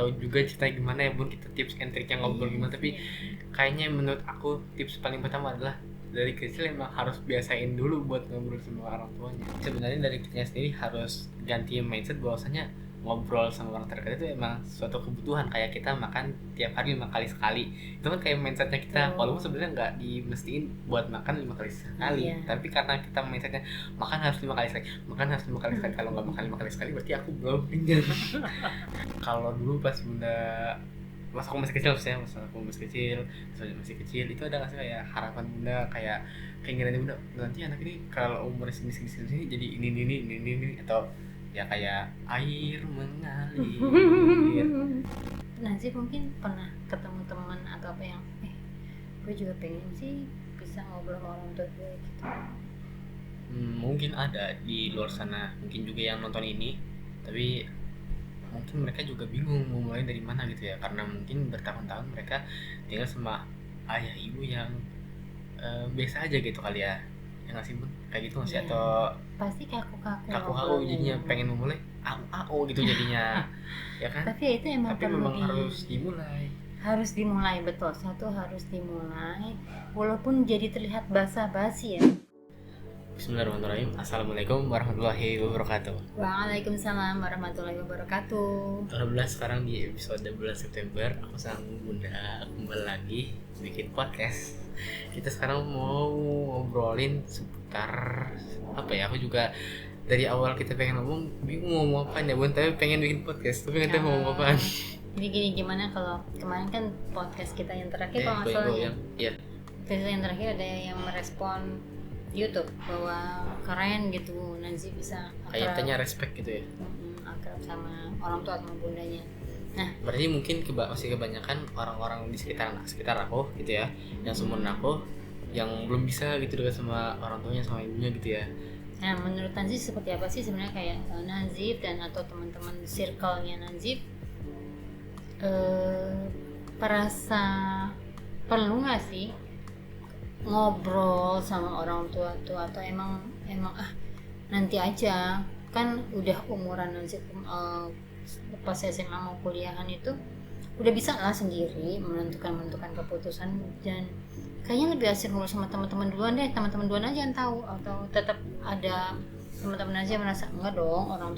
tahu juga ceritanya gimana ya Bun, kita tips and triknya ngobrol gimana, tapi kayaknya menurut aku tips paling pertama adalah dari kecil emang harus biasain dulu buat ngobrol sama orang tuanya. Sebenarnya dari kitanya sendiri harus ganti mindset bahwasanya ngobrol sama orang terdekat itu emang suatu kebutuhan, kayak kita makan tiap hari 5 kali sekali. Itu kan kayak mindsetnya kita, walaupun sebenarnya nggak dimestiin buat makan 5 kali sekali, tapi karena kita mindsetnya makan harus 5 kali sekali, makan harus 5 kali sekali. Kalau nggak makan 5 kali sekali berarti aku belum kenyang. Kalau dulu pas bunda pas aku masih kecil, masih kecil itu ada nggak sih kayak harapan bunda, kayak keinginan bunda nanti anak ini kalau umur segini jadi ini atau ya kayak air mengalir. Nanti mungkin pernah ketemu teman atau apa yang gue juga pengen sih bisa ngobrol sama orang tua gue gitu. Mungkin ada di luar sana, mungkin juga yang nonton ini, tapi mungkin mereka juga bingung mau mulai dari mana gitu ya, karena mungkin bertahun-tahun mereka tinggal sama ayah ibu yang biasa aja gitu kali ya nggak sih Bun? Kayak gitu nggak sih? Atau pasti kaku-kaku jadinya pengen memulai au gitu jadinya ya kan? Tapi itu emang tapi memang harus dimulai, betul, satu harus dimulai walaupun jadi terlihat basa-basi ya. Bismillahirrahmanirrahim. Assalamualaikum warahmatullahi wabarakatuh. Waalaikumsalam warahmatullahi wabarakatuh. Alhamdulillah sekarang di episode bulan September aku sama Bunda kembali lagi bikin podcast. Kita sekarang mau ngobrolin seputar apa ya, aku juga dari awal kita pengen ngomong bingung mau ngomong apa ya Bun, tapi pengen bikin podcast tapi nggak tahu mau ngomong apaan. Jadi gini, gimana kalau kemarin kan podcast kita yang terakhir kalau nggak salah ya, podcast yang terakhir ada yang merespon YouTube bahwa keren gitu Nanzi bisa kayak tanya respect gitu ya, akrab sama orang tua sama bundanya. Nah, berarti mungkin masih kebanyakan orang-orang di sekitar aku gitu ya, yang seumuran aku yang belum bisa gitu dekat sama orang tuanya sama ibunya gitu ya. Nah, menurut Nanzi seperti apa sih sebenarnya kayak Nazif dan atau teman-teman circle-nya Nazif perasa perlu nggak sih ngobrol sama orang tua atau emang nanti aja kan udah umuran Nazif pas SMA mau kuliahan itu udah bisa lah sendiri menentukan keputusan, dan kayaknya lebih asik ngobrol sama teman-teman duluan aja yang tahu, atau tetap ada teman-teman aja merasa enggak dong orang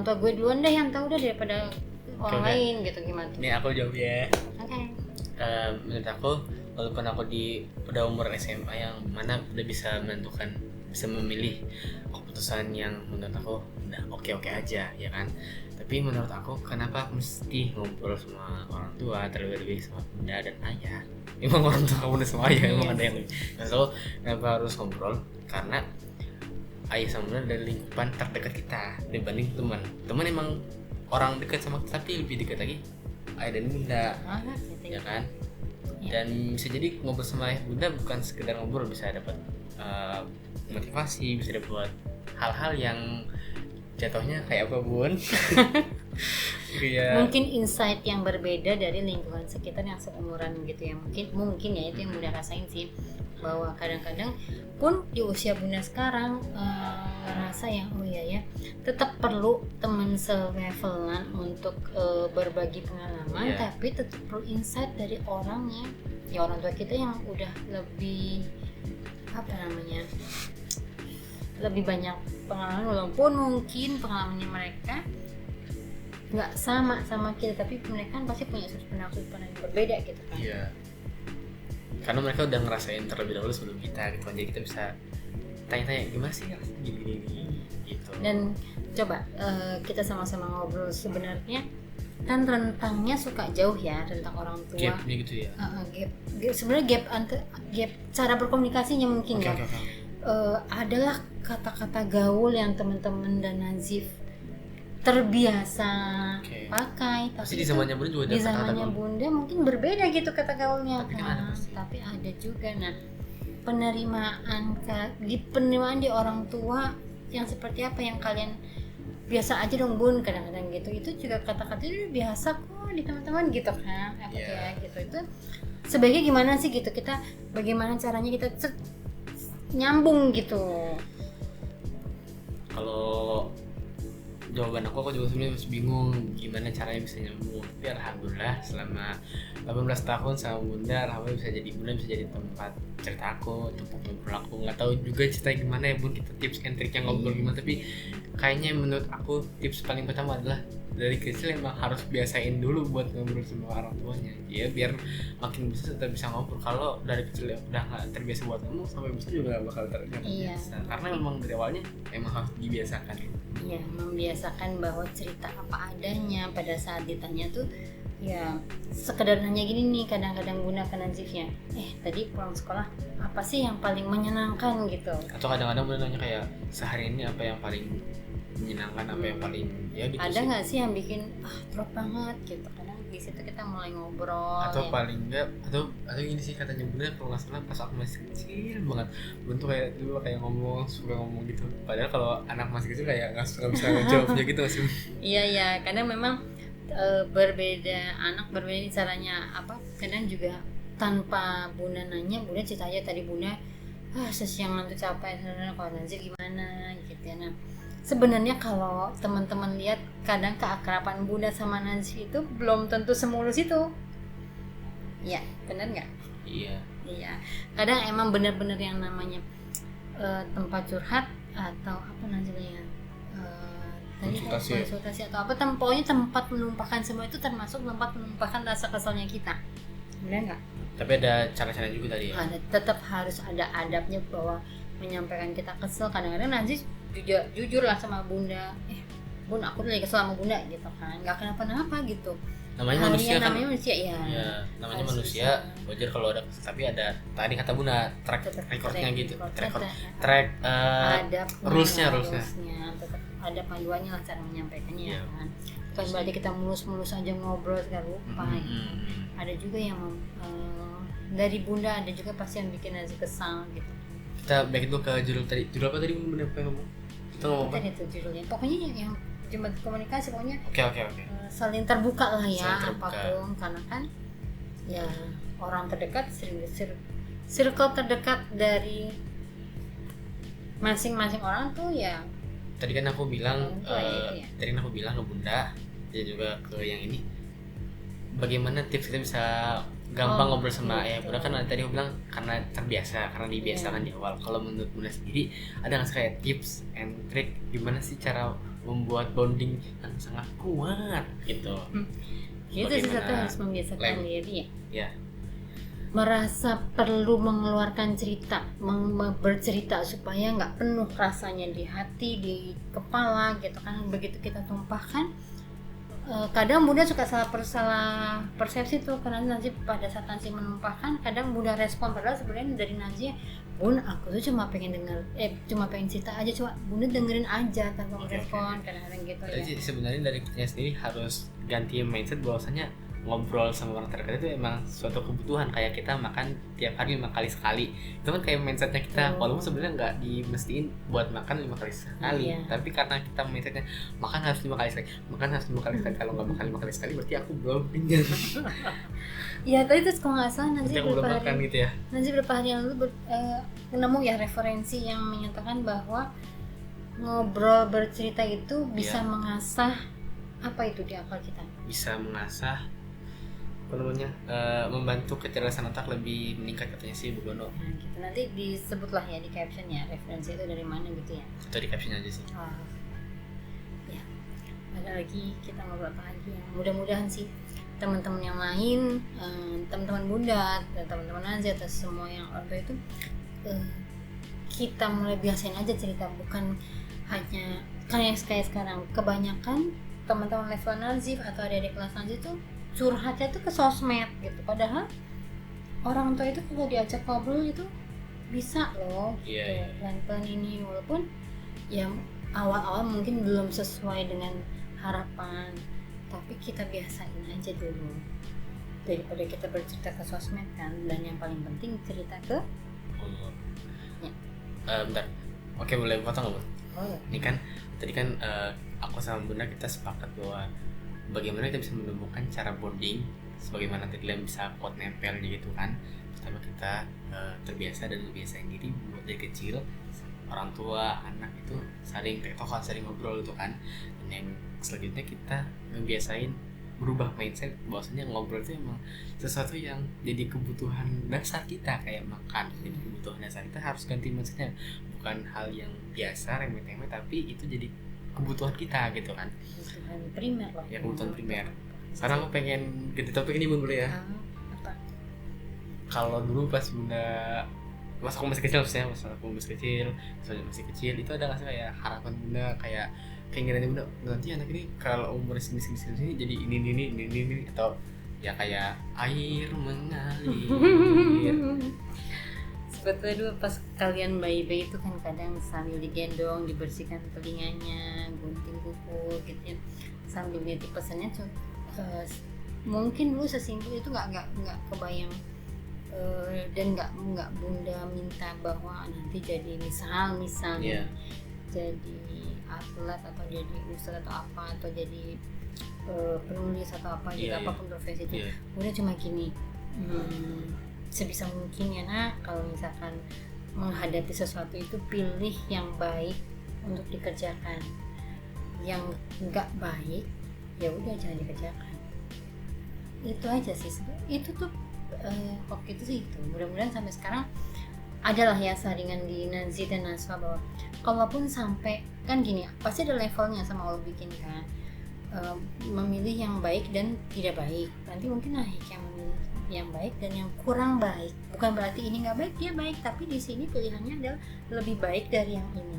tua gue duluan deh yang tahu daripada orang lain gitu. Gimana? Ini aku jawab ya. Menurut aku walaupun aku udah umur SMA yang mana udah bisa memilih keputusan yang menurut aku udah oke aja ya kan, tapi menurut aku kenapa aku mesti ngobrol sama orang tua, terlebih sama bunda dan ayah. Emang orang tua kamu udah sama ayah, emang ada yang lebih. So kenapa harus ngobrol? Karena ayah sama bunda dari lingkupan terdekat kita dibanding teman emang orang dekat sama kita, tapi lebih dekat lagi ayah dan bunda ya kan. Dan bisa jadi ngobrol sama ayah bunda bukan sekedar ngobrol, bisa dapat motivasi, bisa dapat hal-hal yang jatuhnya kayak apa Bun? Mungkin insight yang berbeda dari lingkungan sekitar yang seumuran gitu ya, mungkin ya itu yang bunda rasain sih, bahwa kadang-kadang pun di usia bunda sekarang ngerasa yang tetap perlu teman selevelan untuk berbagi pengalaman, tapi tetap perlu insight dari orangnya ya, orang tua kita yang udah lebih lebih banyak pengalaman, walaupun mungkin pengalamannya mereka nggak sama kita, tapi mereka kan pasti punya sudut pandang yang berbeda gitu kan. Iya. Karena mereka udah ngerasain terlebih dahulu sebelum kita gitu, jadi kita bisa tanya-tanya gimana sih gini gitu. Dan coba kita sama-sama ngobrol, sebenarnya kan rentangnya suka jauh ya tentang orang tua. Gapnya gitu ya. Gap sebenarnya gap cara berkomunikasinya mungkin okay. Adalah kata-kata gaul yang teman-teman dan Nazif terbiasa pakai, tapi di zamannya bunda juga ada di zamannya bunda mungkin berbeda gitu kata gaulnya, tapi ada juga. Nah, penerimaan di orang tua yang seperti apa yang kalian biasa aja dong Bun kadang-kadang gitu, itu juga kata-kata itu biasa kok di teman-teman gitu kan, gitu. Itu sebaiknya gimana sih gitu, kita bagaimana caranya kita nyambung gitu. Kalau jawaban aku juga sebenarnya masih bingung gimana caranya bisa nyambung. Tapi alhamdulillah selama 18 tahun sama bunda, alhamdulillah bunda bisa jadi tempat cerita aku, tempat ngobrol aku. Nggak tahu juga cerita gimana ya bun, kita tips and triknya ngobrol gimana, tapi kayaknya menurut aku tips paling pertama adalah dari kecil emang harus biasain dulu buat ngobrol sama orang tuanya ya, biar makin besar tetap bisa ngobrol. Kalau dari kecil ya udah nggak terbiasa buat ngomong, sampai besar juga nggak bakal terbiasa. Karena memang dari awalnya emang harus dibiasakan. Iya, membiasakan bahwa cerita apa adanya pada saat ditanya tuh ya sekedar nanya gini nih, kadang-kadang gunakan nazifnya. Tadi pulang sekolah apa sih yang paling menyenangkan gitu? Atau kadang-kadang bener nanya kayak sehari ini apa yang paling menyenangkan, apa yang paling ya gitu. Ada nggak sih yang bikin drop banget gitu? Kadang di situ kita mulai ngobrol. Atau ya. paling enggak atau gini sih katanya bunda, kalau nggak salah pas aku masih kecil banget, bunda tuh kayak dulu kayak suka ngomong gitu. Padahal kalau anak masih kecil kayak nggak suka bisa jawabnya gitu sih. Iya, kadang memang berbeda anak, berbeda caranya apa. Kadang juga tanpa bunda nanya, bunda cerita aja tadi bunda sesiangan tuh capek, kalau Nazif gimana gitu ya. Nah, sebenarnya kalau teman-teman lihat kadang keakraban bunda sama Nazif itu belum tentu semulus itu. Ya, benar nggak? Iya. Kadang emang benar-benar yang namanya tempat curhat atau apa namanya konsultasi atau apa, pokoknya tempat menumpahkan semua itu termasuk tempat menumpahkan rasa kesalnya kita. Benar nggak? Tapi ada cara-cara juga tadi ya. Tetap harus ada adabnya bahwa menyampaikan kita kesel. Kadang-kadang nanti jujur lah sama bunda, bun aku lagi kesel sama bunda gitu kan, nggak kenapa-napa gitu. Namanya manusia kan. Namanya manusia ya. Namanya manusia, wajar kalau ada kesel. Tapi ada tadi kata bunda track recordnya gitu, track adab, rulesnya. Tetap ada panduannya lah cara menyampaikannya kan. Bukan berarti kita mulus-mulus aja ngobrol segala lupa. Ada juga yang dari bunda, ada juga pasti yang bikin Nazi kesal gitu. Kita back itu ke judul apa tadi bunda ngomong? Kita ngomong apa? Tadi itu judulnya. Pokoknya yang cuma komunikasi, pokoknya. Oke. Saling terbuka lah ya, apapun, karena kan ya orang terdekat, circle terdekat dari masing-masing orang tuh ya. Tadi kan aku bilang gitu ya. ke bunda dan juga ke yang ini, bagaimana tips kita bisa gampang ngobrol sama ayah bunda. Kan tadi aku bilang karena terbiasa, karena dibiasakan di awal. Kalau menurut bunda sendiri ada nggak kayak tips and trick gimana sih cara membuat bonding yang sangat kuat gitu? Itu sih satu, harus membiasakan diri ya. Merasa perlu mengeluarkan cerita, bercerita supaya nggak penuh rasanya di hati, di kepala gitu kan. Begitu kita tumpahkan, kadang bunda suka salah persepsi tuh, karena nanti pada saat Nancy menumpahkan kadang bunda respon, padahal sebenarnya dari Nancy, bun aku tuh cuma pengen cerita aja, coba bunda dengerin aja tanpa merespon. Kadang-kadang gitu. Jadi sebenarnya dari kitanya sendiri harus ganti mindset bahwasanya ngobrol sama orang terdekat itu emang suatu kebutuhan, kayak kita makan tiap hari 5 kali sekali. Itu kan kayak mindsetnya kita, walaupun sebenarnya nggak dimestiin buat makan 5 kali sekali, tapi karena kita mindsetnya makan harus 5 kali sekali, kalau nggak makan 5 kali sekali berarti aku belum kenyang. Ya tadi itu kalau nggak salah nanti berapa hari yang lalu nemu ya referensi yang menyatakan bahwa ngobrol bercerita itu bisa mengasah apa itu di akal kita, bisa mengasah membantu kecerdasan otak lebih meningkat katanya sih Bu Gono. Nah, gitu. Nanti disebutlah ya di caption ya referensi itu dari mana gitu ya. Atau di caption aja sih. Ya. Ada lagi kita ngobrol apa lagi ya. Mudah-mudahan sih teman-teman yang lain, teman-teman bunda, teman-teman Nancy atau semua yang orang tua itu kita mulai biasain aja cerita, bukan hanya kayak sekarang kebanyakan teman-teman level Nazif atau adik-adik kelas Nazif tuh curhatnya tuh ke sosmed gitu, padahal orang tua itu kalau diajak ngobrol itu bisa loh gitu. Pelan-pelan ini, walaupun ya awal-awal mungkin belum sesuai dengan harapan, tapi kita biasain aja dulu daripada kita bercerita ke sosmed kan. Dan yang paling penting cerita ke bentar, oke boleh potong nggak Bu? Ini kan tadi kan aku sama bunda kita sepakat bahwa bagaimana kita bisa menemukan cara bonding sebagaimana tadi yang bisa kuat nempel gitu kan. Pertama kita terbiasa dan membiasain diri buat dari kecil orang tua anak itu saling tektokan, saling ngobrol gitu kan. yang selanjutnya kita ngebiasain berubah mindset bahwasanya ngobrol itu emang sesuatu yang jadi kebutuhan dasar kita kayak makan. Jadi kebutuhan dasar kita harus ganti mindsetnya, bukan hal yang biasa remeh-temeh tapi itu jadi kebutuhan kita gitu kan. Kebutuhan primer loh. Ya kebutuhan primer. Sekarang aku pengen ganti topik ini Bun boleh ya. Apa? Kalau dulu pas Bunda aku masih kecil maksudnya, pas aku masih kecil itu ada nggak sih kayak harapan Bunda, kayak keinginan Bunda nanti anak ini kalau umur sini jadi ini atau ya kayak air mengalir. Sebetulnya dulu pas kalian bayi-bayi itu kan kadang sambil digendong, dibersihkan telinganya, gunting kuku gitu ya, sambil nitip pesannya tuh mungkin dulu sesimpel itu nggak kebayang. Dan nggak Bunda minta bahwa nanti jadi misalnya jadi atlet atau jadi ustadz atau apa atau jadi penulis atau apa gitu, apapun profesi itu. Bunda cuma gini, sebisa mungkin ya nak, kalau misalkan menghadapi sesuatu itu pilih yang baik untuk dikerjakan, yang nggak baik ya udah jangan dikerjakan. Itu aja sih, itu tuh waktu itu sih itu. Mudah-mudahan sampai sekarang adalah ya saringan di Nazi dan Naswa bahwa kalaupun sampai kan gini, pasti ada levelnya sama Allah bikin kan, memilih yang baik dan tidak baik. Nanti mungkin yang memilih yang baik dan yang kurang baik. Bukan berarti ini nggak baik, dia baik, tapi di sini pilihannya adalah lebih baik dari yang ini.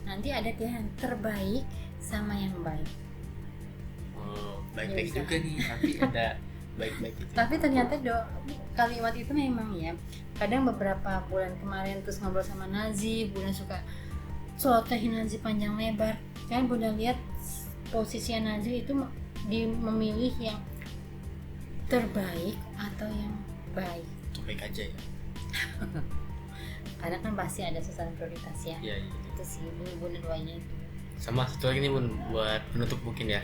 Nanti ada pilihan terbaik sama yang baik. Baik-baik juga nih, tapi ada baik-baik itu. Tapi ternyata kalimat itu memang ya, kadang beberapa bulan kemarin terus ngobrol sama Nazi, Bunda suka sotohin Nazi panjang lebar kan. Bunda lihat posisi Nazi itu memilih yang terbaik atau yang baik. Baik aja ya. Karena kan pasti ada sasaran prioritas ya. Iya. Itu sih Bunda doanya itu. Sama satu lagi nih Bun, buat penutup mungkin ya.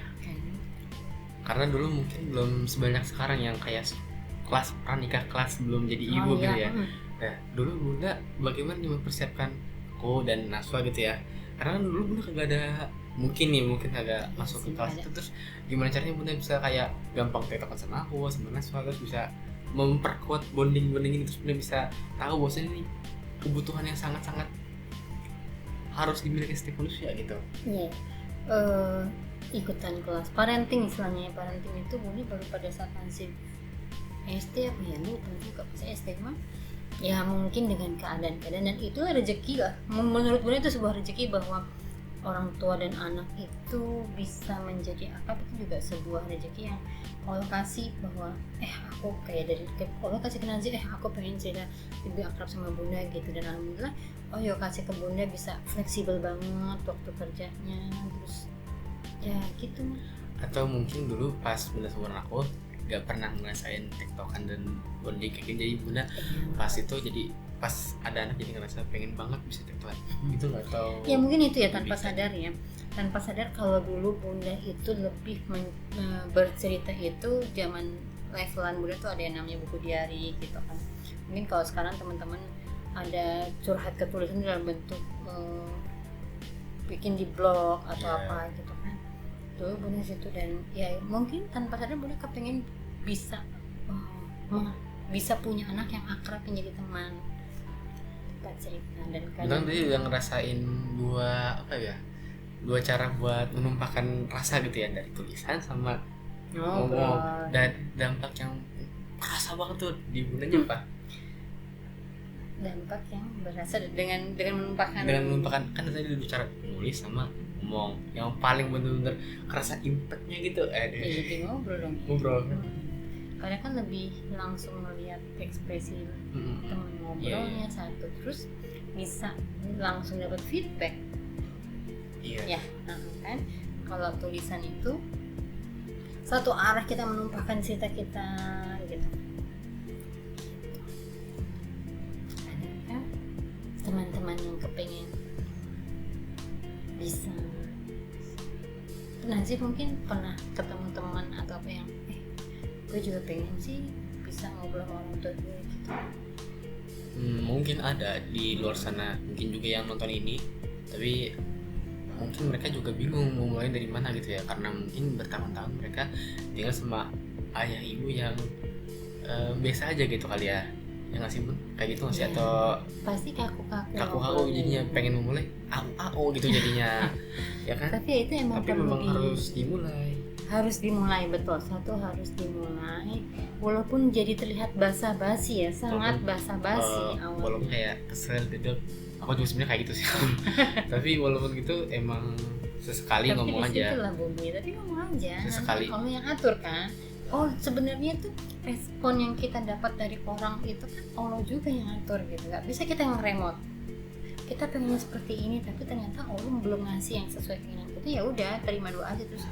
Karena dulu mungkin belum sebanyak sekarang yang kayak kelas pranikah kelas belum jadi ibu gitu ya. Nah dulu Bunda bagaimana nih mempersiapkan aku dan Naswa gitu ya, karena dulu Bunda kagak ada mungkin agak masuk ke kelas itu. Terus gimana caranya Bunda bisa kayak gampang tektokan sama aku sama Naswa, terus bisa memperkuat bonding ini, terus Bunda bisa tahu bahwasanya ini kebutuhan yang sangat-sangat harus dimiliki setiap manusia gitu. Iya. Ikutan kelas parenting istilahnya. Parenting itu Bunda baru pada saat masih SD apa ya, lupa juga pas SD mah ya, mungkin dengan keadaan dan itu rezeki lah. Menurut Bunda itu sebuah rezeki bahwa orang tua dan anak itu bisa menjadi akrab. Itu juga sebuah rezeki yang Allah kasih, bahwa aku kayak dari Allah kasih ke Nazi, aku pengen cerita lebih akrab sama Bunda gitu, dan alhamdulillah ya kasih ke Bunda bisa fleksibel banget waktu kerjanya, terus ya gitu. Atau mungkin dulu pas Bunda sama aku gak pernah ngerasain tektokan dan bonding kayak gini, jadi Bunda pas itu jadi pas ada anak jadi ngerasa pengen banget bisa tektokan gitu nggak tahu ya, mungkin itu ya tanpa sadar ya, tanpa sadar. Kalau dulu Bunda itu lebih bercerita itu zaman levelan Bunda tuh ada yang namanya buku diary gitu kan. Mungkin kalau sekarang teman-teman ada curhat ketulisan dalam bentuk bikin di blog atau apa gitu kan, dulu Bunda situ. Dan ya mungkin tanpa sadar Bunda kepengen bisa bisa punya anak yang akrab, yang jadi teman, tempat cerita. Dan kadang tadi udah ngerasain dua cara buat menumpahkan rasa gitu ya, dari tulisan sama ngomong, dan dampak yang kerasa banget tuh di Bundanya apa? Dampak yang berasa dengan menumpahkan kan tadi udah bicara nulis sama ngomong, yang paling benar-benar kerasa impactnya gitu jadi ngobrol. Karena kan lebih langsung melihat ekspresi teman ngobrolnya satu, terus bisa langsung dapat feedback. Ya kan. Kalau tulisan itu satu arah, kita menumpahkan cerita kita gitu. Ada teman-teman yang kepengen bisa, nanti mungkin pernah ketemu teman atau apa yang gue juga pengen sih bisa ngobrol sama orang tua gue gitu. Mungkin ada di luar sana, mungkin juga yang nonton ini, tapi mungkin mereka juga bingung mau mulai dari mana gitu ya, karena mungkin bertahun-tahun mereka tinggal sama ayah ibu yang biasa aja gitu kali ya nggak sih Bun? Kayak gitu nggak sih? Iya. Atau Pasti kaku-kaku kaku jadinya pengen memulai au gitu jadinya ya kan, tapi itu emang tapi perlu memang harus dimulai. betul, satu harus dimulai walaupun jadi terlihat basa-basi ya, sangat basa-basi awalnya. Walaupun kayak kesel gitu, aku juga sebenarnya kayak gitu sih tapi walaupun gitu emang sesekali tapi ngomong aja. disitulah bumi, tapi ngomong aja, Sesekali. nanti Allah yang atur kan. Sebenarnya tuh respon yang kita dapat dari orang itu kan Allah juga yang atur gitu, nggak bisa kita yang remote. Kita pengen seperti ini tapi ternyata Allah belum ngasih yang sesuai keinginan kita, ya udah terima doa aja, terus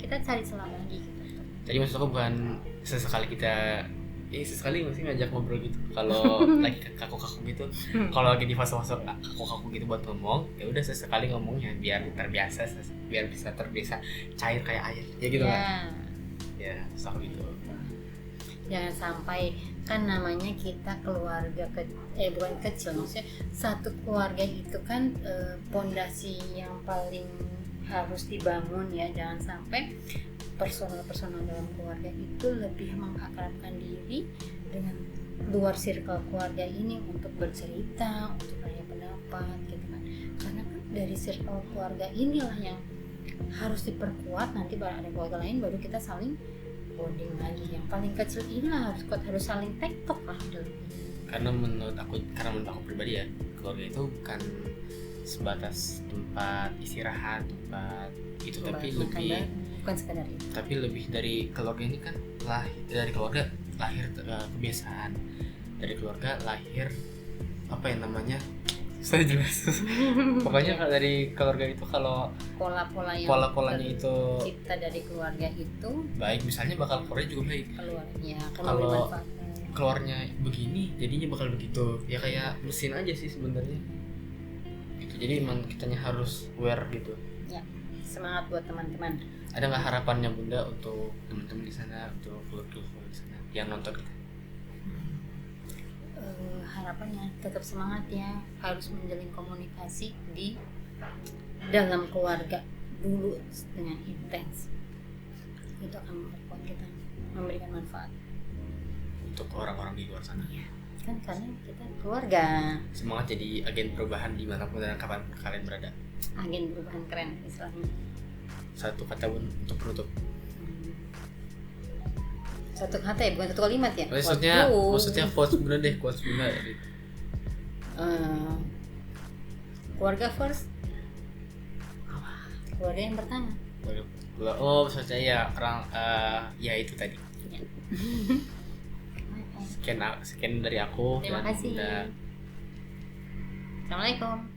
kita cari celah lagi gitu. Tadi maksud aku bukan sesekali kita sesekali masih ngajak ngobrol gitu kalau lagi kaku-kaku gitu, kalau lagi di fase-fase kaku-kaku gitu buat ngomong, ya udah sesekali ngomongnya biar terbiasa, biar bisa terbiasa cair kayak air ya gitu Ya. kan ya sama gitu. Jangan sampai, kan namanya kita keluarga bukan kecil, maksudnya satu keluarga itu kan pondasi yang paling harus dibangun ya. Jangan sampai personal dalam keluarga itu lebih mengakrabkan diri dengan luar circle keluarga ini untuk bercerita, untuk tanya pendapat gitu kan. Karena kan dari circle keluarga inilah yang harus diperkuat, nanti baru ada keluarga lain baru kita saling bonding lagi. Yang paling kecil inilah harus saling tektok lah dulu. Karena menurut aku pribadi ya, keluarga itu bukan sebatas tempat istirahat, tempat itu, tapi lebih bukan sekedar itu. Tapi lebih dari keluarga ini kan dari keluarga lahir kebiasaan, dari keluarga lahir apa yang namanya saya jelas pokoknya dari keluarga itu kalau pola-polanya itu cipta dari keluarga itu baik, misalnya bakal keluarnya juga baik, kalau keluarnya begini jadinya bakal begitu ya, kayak mesin aja sih sebenarnya gitu. Jadi emang kitanya harus aware gitu ya. Semangat buat teman-teman. Ada nggak harapannya Bunda untuk teman-teman di sana, untuk keluarga di sana yang nonton kita? Harapannya tetap semangat ya, harus menjalin komunikasi di dalam keluarga dulu dengan intens. Itu akan memperkuat kita, memberikan manfaat untuk orang-orang di luar sana. Ya, kan karena kita keluarga. Semangat jadi agen perubahan dimanapun dan kapan kalian berada. Agen perubahan keren istilahnya. Satu kata Bun untuk penutup. Satu kata ya, bukan satu kalimat ya? Maksudnya quotes Bunda deh, quotes Bunda. Keluarga first. Keluarga yang pertama. Maksudnya ya orang ya itu tadi. Ya. Sekian dari aku. Terima kasih. Assalamualaikum.